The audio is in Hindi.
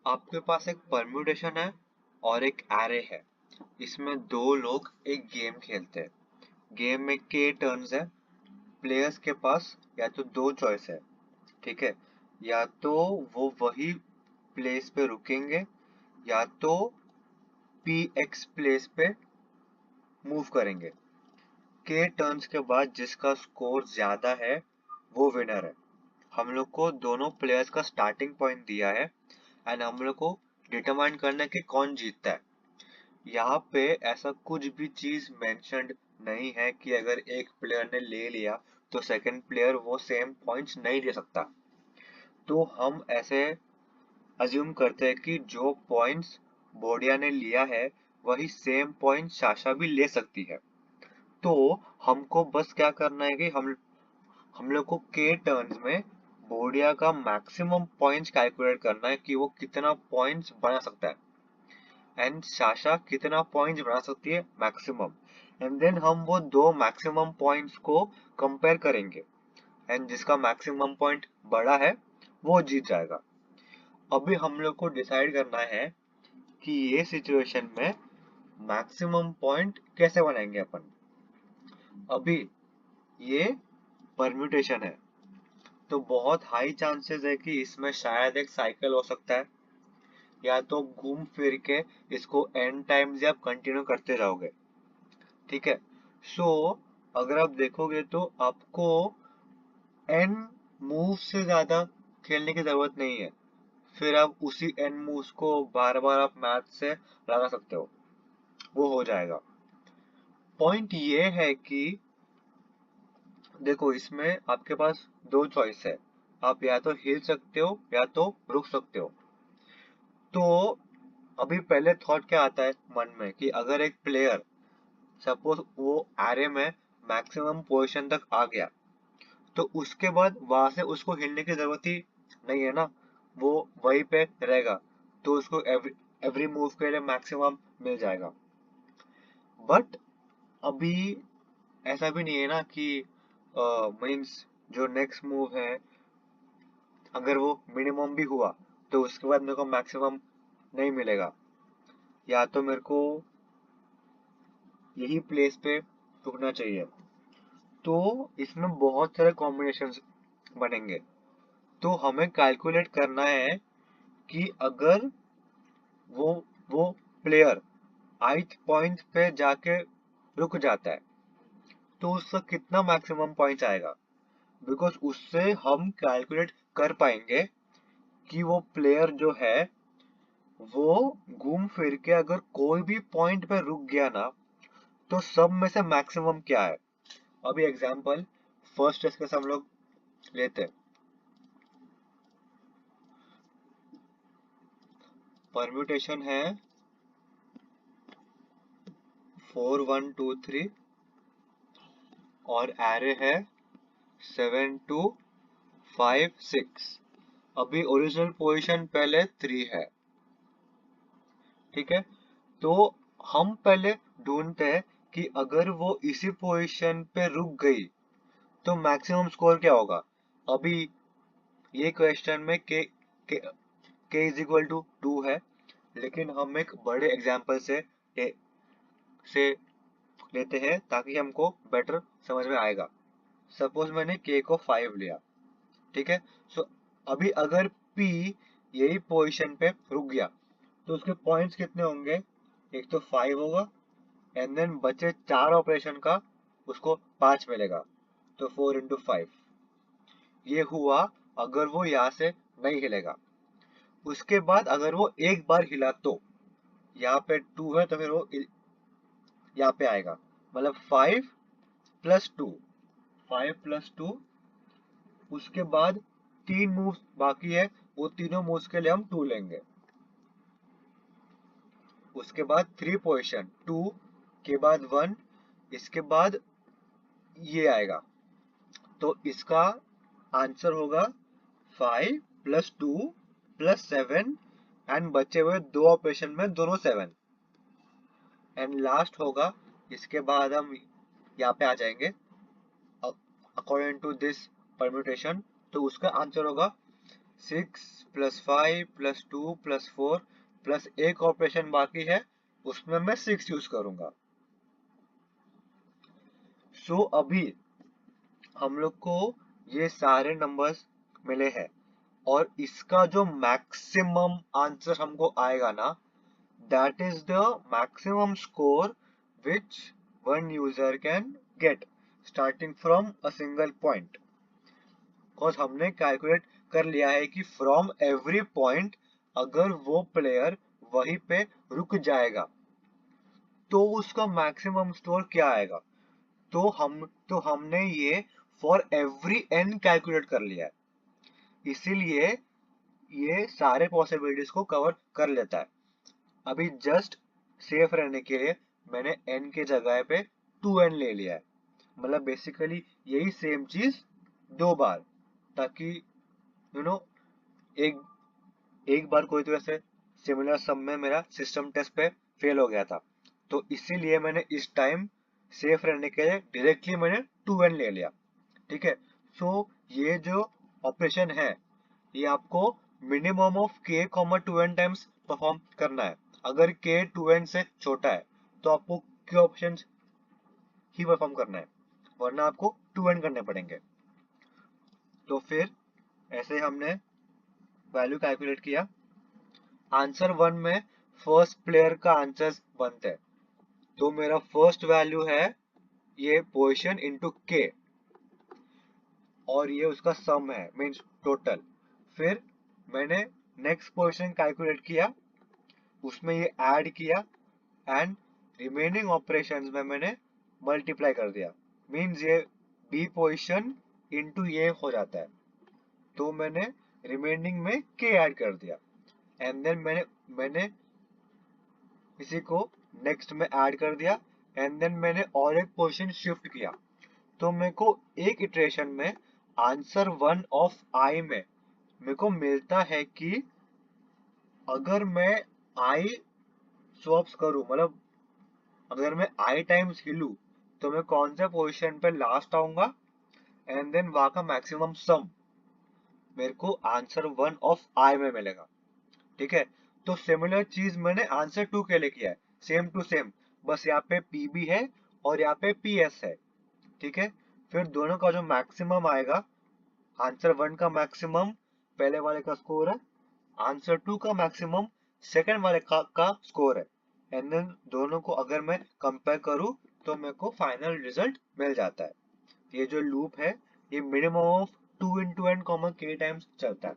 आपके पास एक परम्यूटेशन है और एक एरे है। इसमें दो लोग एक गेम खेलते हैं। गेम में के टर्न्स है। प्लेयर्स के पास या तो दो चॉइस है, ठीक है। या तो वो वही प्लेस पे रुकेंगे या तो पी एक्स प्लेस पे मूव करेंगे। के टर्न्स के बाद जिसका स्कोर ज्यादा है वो विनर है। हम लोग को दोनों प्लेयर्स का स्टार्टिंग पॉइंट दिया है एंड हम लोग को डिटरमाइन करना है कि कौन जीतता है। यहाँ पे ऐसा कुछ भी चीज मेंशन्ड नहीं है कि अगर एक प्लेयर ने ले लिया तो सेकंड प्लेयर वो सेम पॉइंट्स नहीं ले सकता। तो हम ऐसे अज्यूम करते हैं कि जो पॉइंट्स बोडिया ने लिया है वही सेम पॉइंट साशा भी ले सकती है। तो हमको बस क्या करना है कि हम लोग को के टर्न्स में बोडिया का मैक्सिमम पॉइंट्स कैलकुलेट करना है कि वो कितना पॉइंट्स बना सकता है एंड साशा कितना पॉइंट्स बना सकती है मैक्सिमम। एंड देन हम वो दो मैक्सिमम पॉइंट्स को कंपेयर करेंगे एंड जिसका मैक्सिमम पॉइंट बड़ा है वो जीत जाएगा। अभी हम लोग को डिसाइड करना है कि ये सिचुएशन में मैक्सिमम पॉइंट कैसे बनाएंगे अपन। अभी ये परम्यूटेशन है तो बहुत हाई चांसेस है कि इसमें शायद एक साइकिल हो सकता है या तो घूम फिर के इसको एन टाइम्स आप कंटिन्यू करते जाओगे, ठीक है। सो अगर आप देखोगे तो आपको एन मूव से ज्यादा खेलने की जरूरत नहीं है। फिर आप उसी एन मूव्स को बार बार आप मैथ से लगा सकते हो, वो हो जाएगा। पॉइंट ये है कि देखो इसमें आपके पास दो चॉइस है। आप या तो हिल सकते हो या तो रुक सकते हो। तो अभी पहले थॉट क्या आता है मन में कि अगर एक प्लेयर सपोज वो एरे में मैक्सिमम पोजीशन तक आ गया तो उसके बाद वहां से उसको हिलने की जरूरत ही नहीं है ना, वो वहीं पे रहेगा। तो उसको एवरी मूव के लिए मैक्सिमम मिल जाएगा। बट अभी ऐसा भी नहीं है ना कि मीन्स जो नेक्स्ट मूव है अगर वो मिनिमम भी हुआ तो उसके बाद मेरे को मैक्सिमम नहीं मिलेगा। या तो मेरे को यही प्लेस पे रुकना चाहिए। तो इसमें बहुत सारे कॉम्बिनेशंस बनेंगे। तो हमें कैलकुलेट करना है कि अगर वो वो प्लेयर 8th पॉइंट पे जाके रुक जाता है तो उसका कितना मैक्सिमम पॉइंट आएगा। बिकॉज उससे हम कैलकुलेट कर पाएंगे कि वो प्लेयर जो है वो घूम फिर के अगर कोई भी पॉइंट पे रुक गया ना तो सब में से मैक्सिमम क्या है। अभी एग्जांपल फर्स्ट डिस्कस हम लोग लेते हैं। परम्यूटेशन है 4 1 2 3 और एरे है 7 2 5 6। अभी ओरिजिनल पोजीशन पहले 3 है, ठीक है। तो हम पहले ढूंढते हैं कि अगर वो इसी पोजीशन पे रुक गई तो मैक्सिमम स्कोर क्या होगा। अभी ये क्वेश्चन में के इज इक्वल टू 2 है, लेकिन हम एक बड़े एग्जाम्पल से लेते हैं ताकि हमको बेटर समझ में आएगा। सपोज मैंने के को 5 लिया, ठीक है। सो अभी अगर पी यही पोजीशन पे रुक गया तो उसके पॉइंट्स कितने होंगे। एक तो 5 होगा एंड देन बचे 4 ऑपरेशन का उसको 5 मिलेगा। तो 4 into 5 ये हुआ अगर वो यहाँ से नहीं हिलेगा। उसके बाद अगर वो एक बार हिला तो यहाँ पे 2 है तो फिर वो यहाँ पे आएगा, मतलब 5 + 2, 5 + 2। उसके बाद 3 मूव्स बाकी है, वो तीनों मूव्स के लिए हम 2 लेंगे। उसके बाद 3 पोजीशन 2 के बाद 1, इसके बाद ये आएगा। तो इसका आंसर होगा 5 + 2 + 7 एंड बचे हुए दो ऑपरेशन में दोनों 7 एंड लास्ट होगा। इसके बाद हम यहाँ पे आ जाएंगे अकॉर्डिंग टू दिस परम्यूटेशन। तो उसका आंसर होगा 6 प्लस 5 प्लस 2 प्लस 4 प्लस एक ऑपरेशन बाकी है, उसमें मैं 6 यूज करूंगा। सो अभी हम लोग को ये सारे नंबर्स मिले हैं और इसका जो मैक्सिमम आंसर हमको आएगा ना, that is the maximum score which one user can get starting from a single point. Because हमने कैलकुलेट कर लिया है कि फ्रॉम एवरी पॉइंट अगर वो प्लेयर वहीं पे रुक जाएगा तो उसका मैक्सिमम स्कोर क्या आएगा। तो हमने ये फॉर एवरी एन कैलकुलेट कर लिया है, इसीलिए ये सारे पॉसिबिलिटीज को कवर कर लेता है। अभी जस्ट सेफ रहने के लिए मैंने एन के जगह पे 2n ले लिया है, मतलब बेसिकली यही सेम चीज दो बार, ताकि यू नो एक एक बार कोई तो ऐसे सिमिलर सम में मेरा सिस्टम टेस्ट पे फेल हो गया था, तो इसीलिए मैंने इस टाइम सेफ रहने के लिए डायरेक्टली मैंने 2n ले लिया। ठीक है, सो ये जो ऑपरेशन है ये आपको minimum of k, 2n times perform करना है। अगर k 2n से छोटा है तो आपको k ऑप्शन ही परफॉर्म करना है, वरना आपको 2n करने पड़ेंगे। तो फिर ऐसे हमने वैल्यू कैलकुलेट किया। आंसर 1 में फर्स्ट प्लेयर का आंसर बनता है, तो मेरा फर्स्ट वैल्यू है ये पोजीशन इंटू के और ये उसका सम है, मीन्स टोटल। फिर मैंने नेक्स्ट पोजीशन कैलकुलेट किया, उसमें ये ऐड किया एंड रिमेनिंग ऑपरेशंस में मैंने मल्टीप्लाई कर दिया, मीन्स ये बी पोजीशन इंटू ये हो जाता है, तो मैंने रिमेनिंग में के ऐड कर दिया एंड देन मैंने इसी को नेक्स्ट में ऐड कर दिया एंड देन मैंने और एक पोजीशन शिफ्ट किया। तो मेरे को एक इटरेशन में आंसर 1 ऑफ आई में मेरे को मिलता है कि अगर मैं आई स्वैप्स करूं, मतलब अगर मैं आई टाइम्स हिलूं तो मैं कौन से पोजीशन पे लास्ट आऊंगा एंड देन वहां का मैक्सिमम सम मेरे को आंसर 1 ऑफ आई में मिलेगा। ठीक है, तो सिमिलर चीज मैंने आंसर 2 के लिए किया है, सेम टू सेम, बस यहाँ पे पी भी है और यहाँ पे पी एस है। ठीक है, फिर दोनों का जो मैक्सिमम आएगा, आंसर 1 का मैक्सिमम पहले वाले का स्कोर है, आंसर 2 का मैक्सिमम सेकंड वाले का स्कोर है, एंड देन दोनों को अगर मैं कंपेयर करूं तो मेरे को फाइनल रिजल्ट मिल जाता है। ये जो लूप है ये minimum of 2 into n common के टाइम्स चलता है।